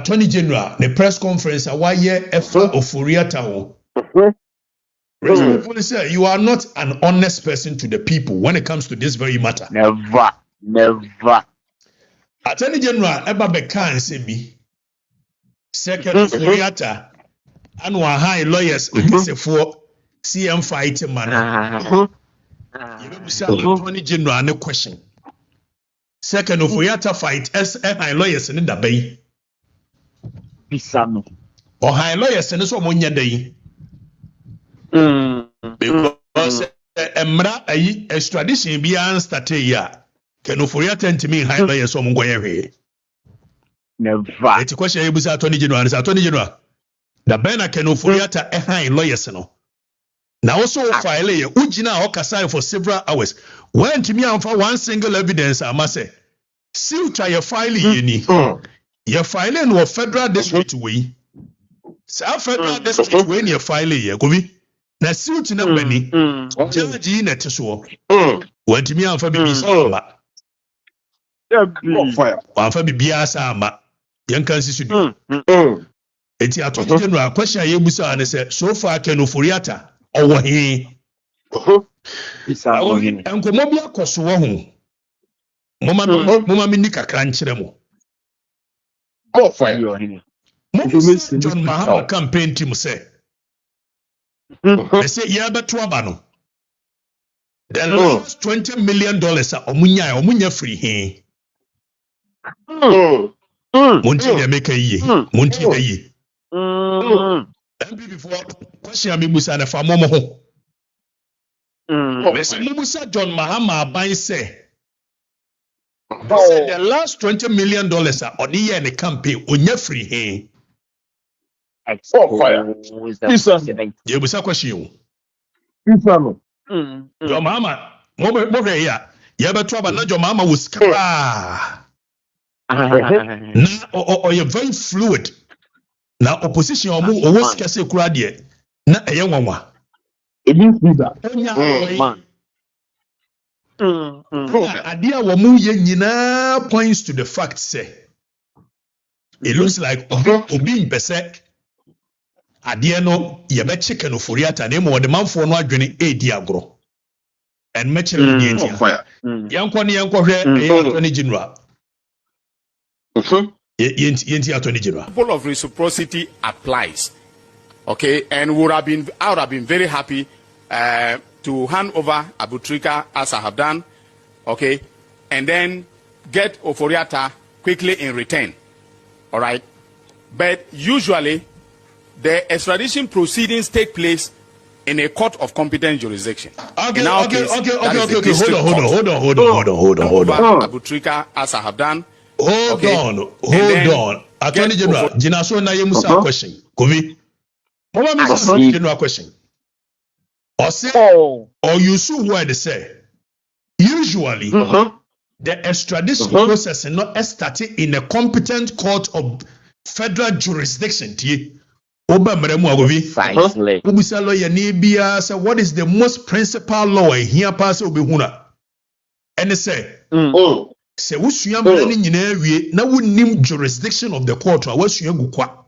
Attorney General, the press conference, why Efa Oforiata ho. Respectfully say, you are not an honest person to the people when it comes to this very matter. Never. Attorney General, Eba Bekan say me. Second Oforiata, and high lawyers, for CM fighting man. You say Attorney General, no question. Second Oforiata fight, high lawyers in the bay. Pisano. Or high lawyers in this one day. Because a extradition beyond start here. Can Oforiata to me high lawyers from Guayare? Never. It's a question you Attorney General. Attorney General. The Bena can Oforiata a high lawyers no. Now also file Ujina Okasai for several hours. When to me for one single evidence, I must say. Still try your filing your filing or federal district way. South federal district way your filing ye go be. Na suit na bani. Judge in it so. When to me for bibi sama. One for bibi sama. Yan kan si sudi. Eti Attorney General question ye busa na say so far can Oforiata owo he. Enkomo bi akoso wo ho. Mama mi ni kakra nkyere mo. John Mahama campaign team say. They say yeah beto aba no. The last $20 million omunya free he. Monti dey make ye. Monti dey ye. Before question me busa na fa momo ho. Musa John Mahama aban say the last $20 million on the year in the campaign onya free he. You busa question. Pisano. John Mahama mo here. You better aba na John Mahama was na you very fluid. Na opposition owo skase kura de na eye nwanwa. Man. Idea womu ye nyina points to the fact say it looks like obi impese idea no ye be chicken Oforiata na mo the manfo no adwene edi agro and mechele ni etia yanko ne yanko hwe Attorney General yenti Attorney General. Principle of reciprocity applies, okay, and I would have been very happy to hand over Abutrika as I have done, okay, and then get Oforiata quickly in return, all right. But usually, the extradition proceedings take place in a court of competent jurisdiction. Okay. Hold on. Abutrika as I have done. Hold on. Attorney General, Jinaso na yemusa question. Kovi. Mama mi Attorney General question. Or you see what they say. Usually, the extradition process is not started in a competent court of federal jurisdiction. Oba mremu agovi. Ubisa lawyer ni bia say what is the most principal law here pass obi huna. And they say, say wusua mrani nyina wie na wonnim jurisdiction of the court a wasua gukwa.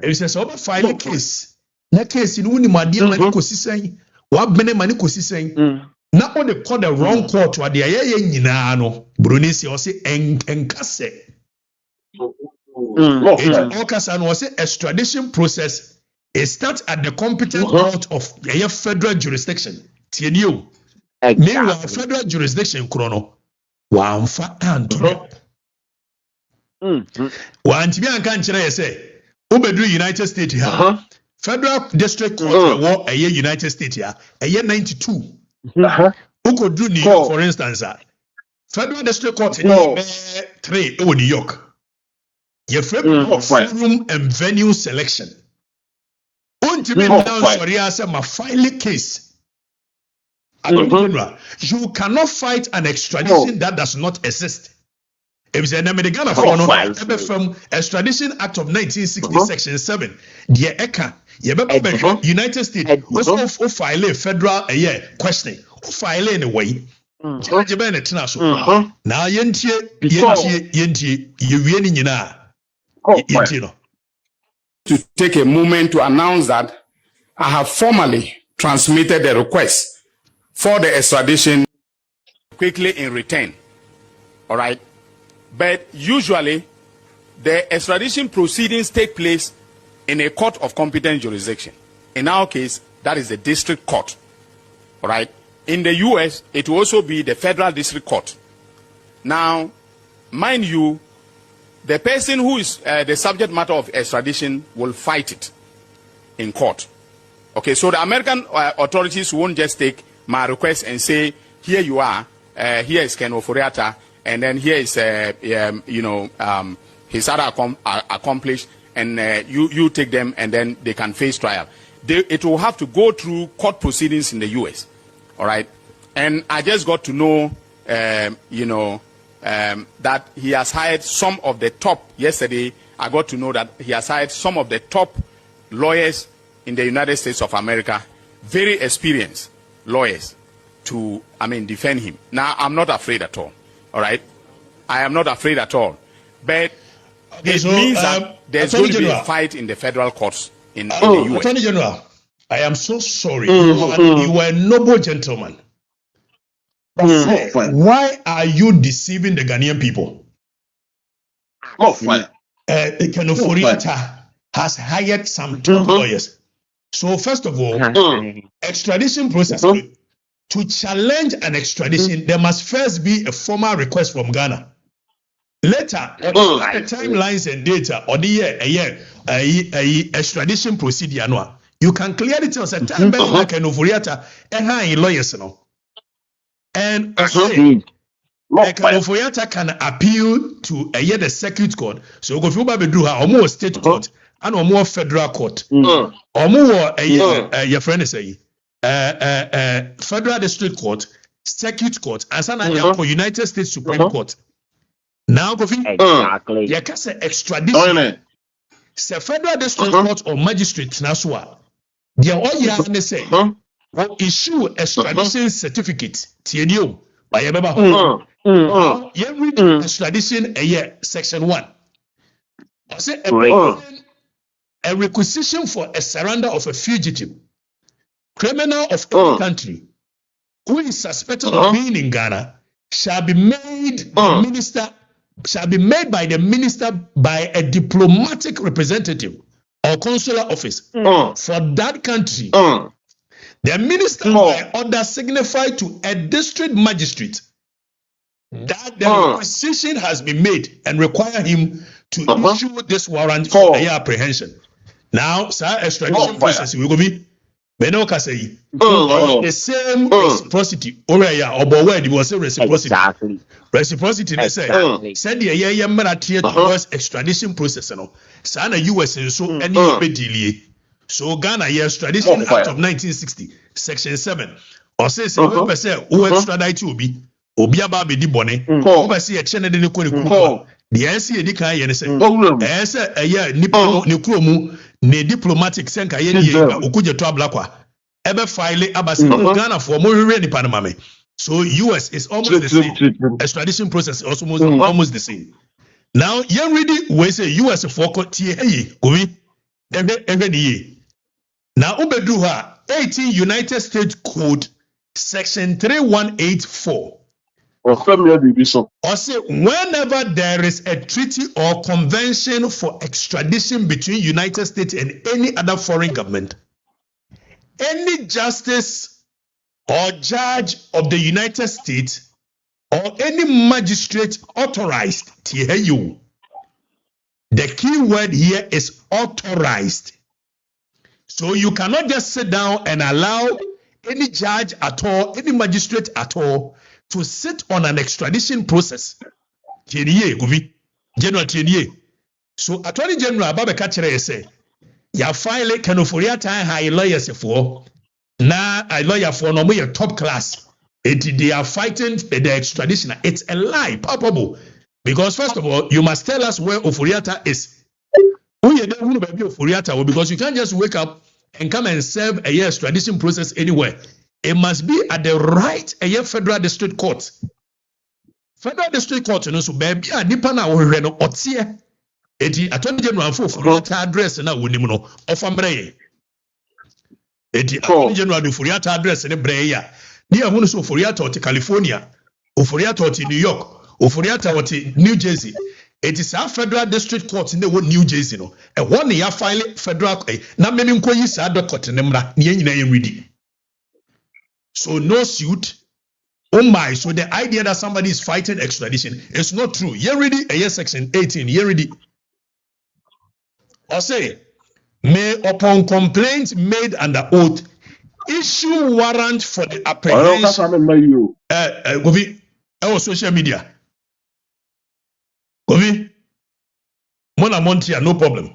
It says oba file case. Na case ni woni made mani kosisen wa bene mani kosisen na on the call the wrong court wa de aye nyina no bronisi o se enkase okasa no say extradition process is start at the competent court of the federal jurisdiction tienio meanwhile federal jurisdiction krono wa amfa anto wa antibi anka nkyere ye say obedu United States ha Federal District Court war a United States here a year 92. Uko do New York for instance. Federal District Court in 3 in New York. Your forum and venue selection. Ultimately now sorry I say my file case. You cannot fight an extradition that does not exist. If it's a Ghana from Extradition Act of 1960 Section 7, the ECA, United States, was file a federal question. File anyway. Judge Ben Etnaso. Now yentie yewie ni nyina. Yentino. To take a moment to announce that I have formally transmitted the request for the extradition quickly in return. All right. But usually, the extradition proceedings take place in a court of competent jurisdiction. In our case, that is the district court. All right. In the U.S., it will also be the federal district court. Now, mind you, the person who is the subject matter of extradition will fight it in court. Okay, so the American authorities won't just take my request and say, here you are, here is Ken Ofori-Atta, and then here is, his other accomplished, and you take them, and then they can face trial. It will have to go through court proceedings in the U.S. All right, and I just got to know, that he has hired some of the top. Yesterday, I got to know that he has hired some of the top lawyers in the United States of America, very experienced lawyers, to defend him. Now, I'm not afraid at all. All right, I am not afraid at all. But it means that there's going to be a fight in the federal courts in the U.S. Attorney General, I am so sorry. You are a noble gentleman. Why are you deceiving the Ghanaian people? Ken Ofori-Atta has hired some top lawyers. So first of all, extradition process, to challenge an extradition, there must first be a formal request from Ghana. Later, the timelines and data or the extradition procedure, you can clearly tell us a time like Ken Ofori-Atta and lawyers, and Ken Ofori-Atta can appeal to the circuit court. So go for almost state court and almost federal court. Almost your friend say federal district court, circuit court, and some United States Supreme Court. Now go for you can say extradition. Say federal district court or magistrate naswa. They all you have to say issue extradition certificate. TNU. By every extradition a year, section 1. I say a requisition for a surrender of a fugitive, criminal of any country, who is suspected of being in Ghana, shall be made by the minister by a diplomatic representative or consular office for that country. The minister by order signified to a district magistrate that the requisition has been made and require him to issue this warrant for apprehension. Now, sir, extradition process will be the same reciprocity. Or word was reciprocity. Reciprocity, they say, send the extradition process. Sana US so any delay. So Ghana extradition act of 1960, section 7. Or says who extradite to be Obiaba be di bone. Over see a channel in the the NCA di kan yen say nikromu ne diplomatic senka yen ye okuje to ablakwa ebe file abasi Ghana for mo hwe ni panama me. So US is almost the same. Extradition process is almost the same. Now you ready we say US for tie hey gobi ebe now ubedu ha 18 United States Code section 3184. Or say whenever there is a treaty or convention for extradition between United States and any other foreign government, any justice or judge of the United States or any magistrate authorized, the key word here is authorized. So you cannot just sit down and allow any judge at all, any magistrate at all, to sit on an extradition process. General Tienier. So Attorney General Babeka Chere say, ya file Ken Ofori-Atta high lawyers for na a lawyer for no more top class. They are fighting the extradition. It's a lie, palpable. Because first of all, you must tell us where Ofori-Atta is. Because you can't just wake up and come and serve a extradition process anywhere. it must be at the right federal district court. Federal district court no so baby a nipa na wo hwehwe no otie. Eti attorney general for address na wonim no ofambre. Eti attorney general do Furiata address ne breya. Ni ahunu so Furiata oti California, Furiata oti New York, Furiata oti New Jersey. Eti sa federal district court ne wo New Jersey no. E won ya file federal na memi nkoyi sa court ne mra ne nyina yemredi. So no suit. Oh my, so the idea that somebody is fighting extradition is not true. You ready? Section 18. You ready? Or say, may upon complaint made under oath issue warrant for the apprehension. Govi, social media. Govi, Mona Montia, no problem.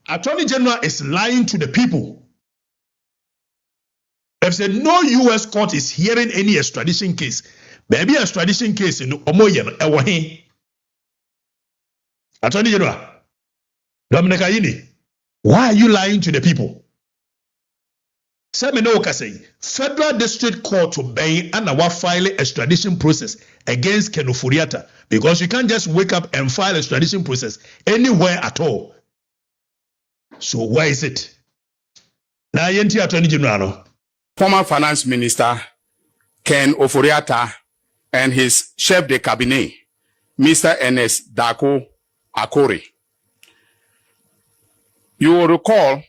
Attorney General is lying to the people. If said no U.S. court is hearing any extradition case, maybe extradition case in Omoyen, Ewahi. Attorney General, Dominica Yini, why are you lying to the people? Seminoka say, Federal District Court to obey and our file extradition process against Ken Ofori-Atta because you can't just wake up and file extradition process anywhere at all. So why is it? Now, Yenti Attorney General. Former Finance Minister Ken Ofori-Atta and his chef de cabinet, Mr. Ernest Dako Akore. You will recall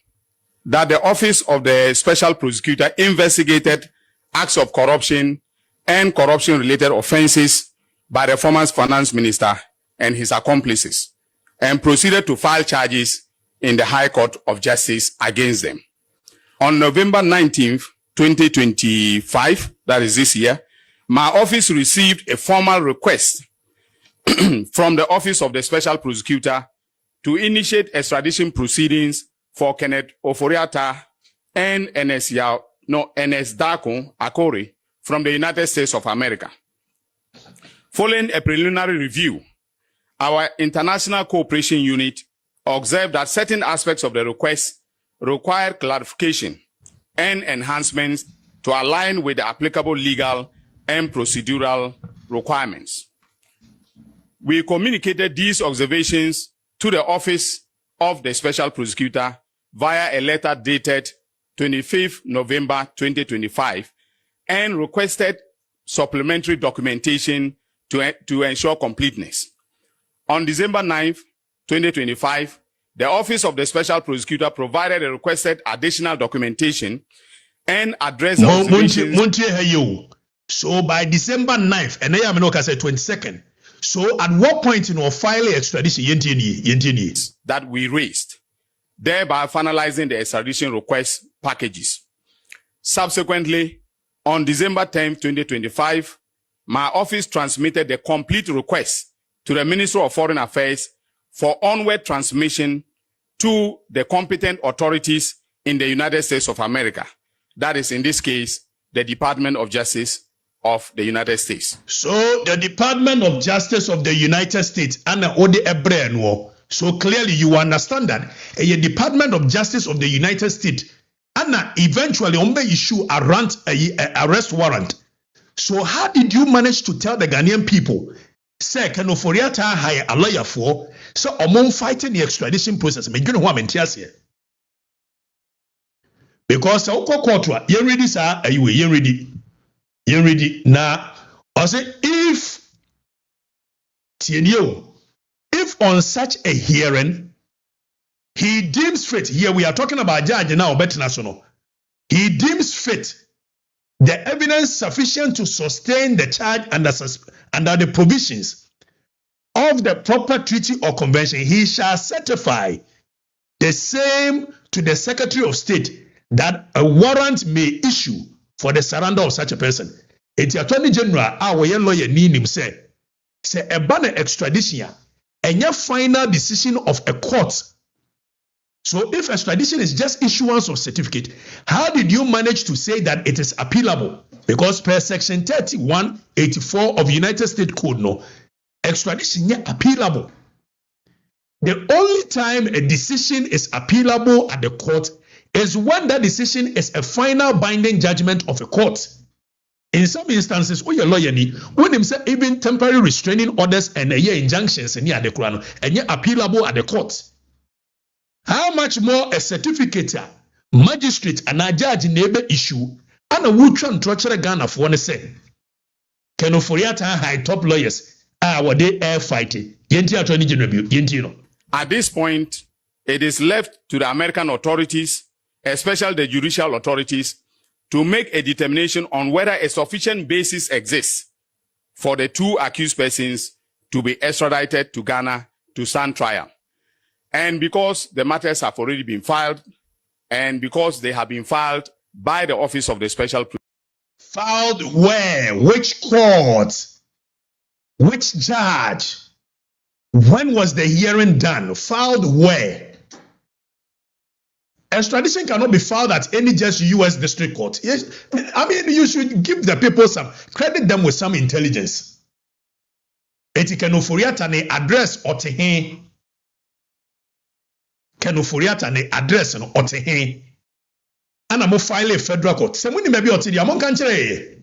that the Office of the Special Prosecutor investigated acts of corruption and corruption-related offenses by the former Finance Minister and his accomplices and proceeded to file charges in the High Court of Justice against them. On November 19th, 2025, that is this year, my office received a formal request from the Office of the Special Prosecutor to initiate extradition proceedings for Kenneth Ofori-Atta and Ernest Dako Akore from the United States of America. Following a preliminary review, our International Cooperation Unit observed that certain aspects of the request required clarification and enhancements to align with the applicable legal and procedural requirements. We communicated these observations to the Office of the Special Prosecutor via a letter dated 25th November 2025 and requested supplementary documentation to ensure completeness. On December 9th, 2025, the Office of the Special Prosecutor provided a requested additional documentation and addressed the observations. So by December 9th, and I am not say 22nd. So at what point in our filing extradition that we raised, thereby finalizing the extradition request packages. Subsequently, on December 10th, 2025, my office transmitted the complete request to the Ministry of Foreign Affairs for onward transmission to the competent authorities in the United States of America. That is, in this case, the Department of Justice of the United States. So the Department of Justice of the United States, so clearly you understand that a Department of Justice of the United States, eventually issue a arrest warrant. So how did you manage to tell the Ghanaian people, say, Ken Ofori-Atta hire a lawyer for, so among fighting the extradition process? Because you ready, sir, you ready. You ready now? I say if on such a hearing he deems fit, here we are talking about judge now, but national, he deems fit the evidence sufficient to sustain the charge under the provisions of the proper treaty or convention, he shall certify the same to the Secretary of State that a warrant may issue for the surrender of such a person. It's Attorney General, our lawyer, Ninim say a banner extradition and your final decision of a court. So if extradition is just issuance of certificate, how did you manage to say that it is appealable? Because per section 3184 of United States Code, no, extradition is appealable. The only time a decision is appealable at the court is when that decision is a final binding judgment of a court. In some instances, when your lawyer when him say even temporary restraining orders and injunctions and appealable at the court. How much more a certificate, magistrate, and a judge neighbor issue, and a wood tran torture Ghana for one say. Keno Foriata high top lawyers what they air fighting. At this point, it is left to the American authorities, especially the judicial authorities, to make a determination on whether a sufficient basis exists for the two accused persons to be extradited to Ghana to stand trial. And because the matters have already been filed, and because they have been filed by the Office of the Special Prosecutor. Filed where? Which court? Which judge? When was the hearing done? Filed where? Extradition cannot be filed at any just U.S. district court. Yes, I mean, you should give the people credit them with some intelligence. Eti kenoforiata ne address otehe. Kenoforiata ne address no otehe. Ana mo file a federal court. Semuni maybe otidi amon kanchere.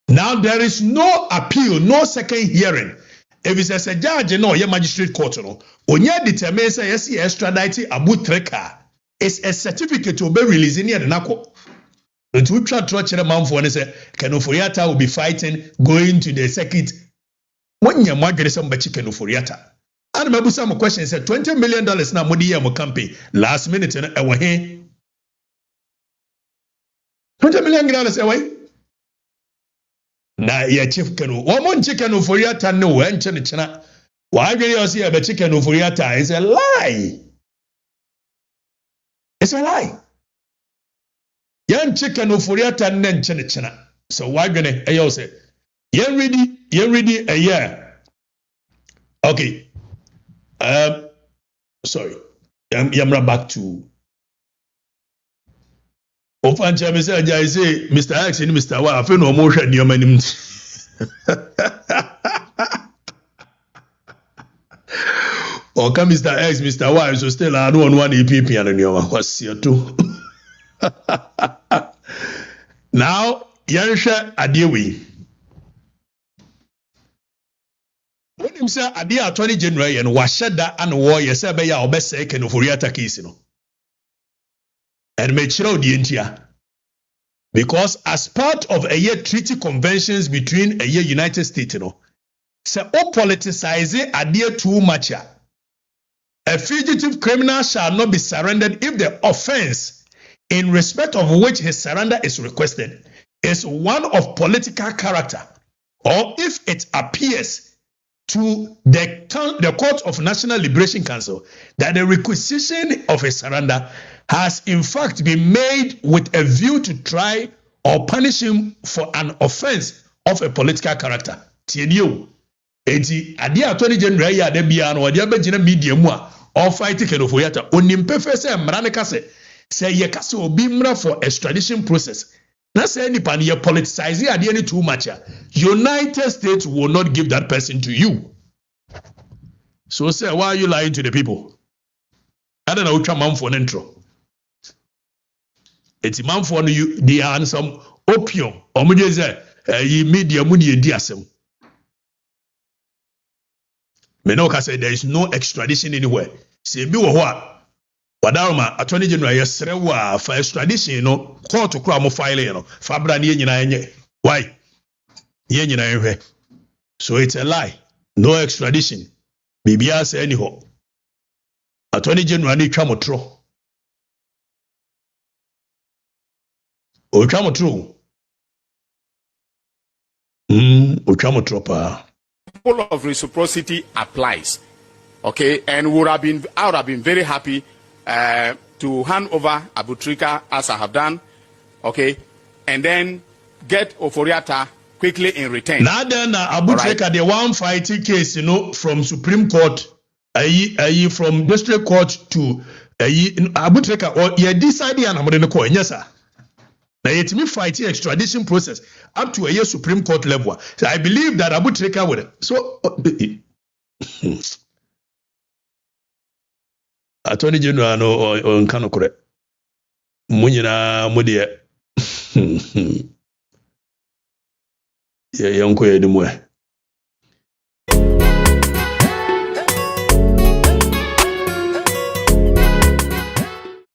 Now there is no appeal, no second hearing. If it's a judge, no, your magistrate court, no, onye determine say yes, extradite Abu Treka. It's a certificate to be released in the Nako. But we try to watch the man for and say, Kenoforiata will be fighting, going to the circuit. When you're marketing somebody Kenoforiata. And remember some questions said $20 million now money mo campaign. Last minute and away. $20 million away. Na ya chief Kenu. One chicken Kenoforiata no and China. Why do you see a chicken Kenoforiata is a lie? It's a lie. Yan chicken Kenoforiata nen China. So why gonna ayo say? Yan ready a year. Okay. Sorry. Yamra back to Ofancha Mr. I say Mr. X and Mr. Y. I feel no motion in your name. Or come Mr. X, Mr. Y, so still I don't want EPP and your what's here too. Now, Yansha Adewi. When him say Adia Attorney General and Washada and War, you say by your best second of Uriata case, and make sure the India. Because as part of a year treaty conventions between a year United States, say all politicizing Adia too much. A fugitive criminal shall not be surrendered if the offense in respect of which his surrender is requested is one of political character, or if it appears to the Court of National Liberation Council that the requisition of a surrender has in fact been made with a view to try or punish him for an offense of a political character. Tienio. Eti adi Attorney General ya de bia no odi abegina media mu a all fight Kenoforiata onimpe fe se mrane kase se ye kase obi mra for extradition process. Na say nipa ne politicize adi any too much. United States will not give that person to you. So say why are you lying to the people? I don't know which man for an intro. It's a man for you, they are some opium. Or ye media money edi asem. Menoka said there is no extradition anywhere. Say be what? Wadaroma Attorney General yesrewa for extradition, court to cry mo file, Fabra ni nyina. Why? Ye nyina enhwe. So it's a lie. No extradition. Bibia say anyhow. Attorney General ni twa motro. Otwa motro. Otwa motro pa. Principle of reciprocity applies, okay, and I would have been very happy to hand over Abu Trika as I have done, okay, and then get Oforiata quickly in return. Now then, Abu Trika, the one fighting case, from Supreme Court, from District Court to Abu Trika, or you decided on the court, yes, sir. Now, yet me fighting extradition process up to a year Supreme Court level. So I believe that Abu Trika would. So, Attorney General or correct. mo nyinaa mo deɛ yɛnkɔ yɛ anim ɛ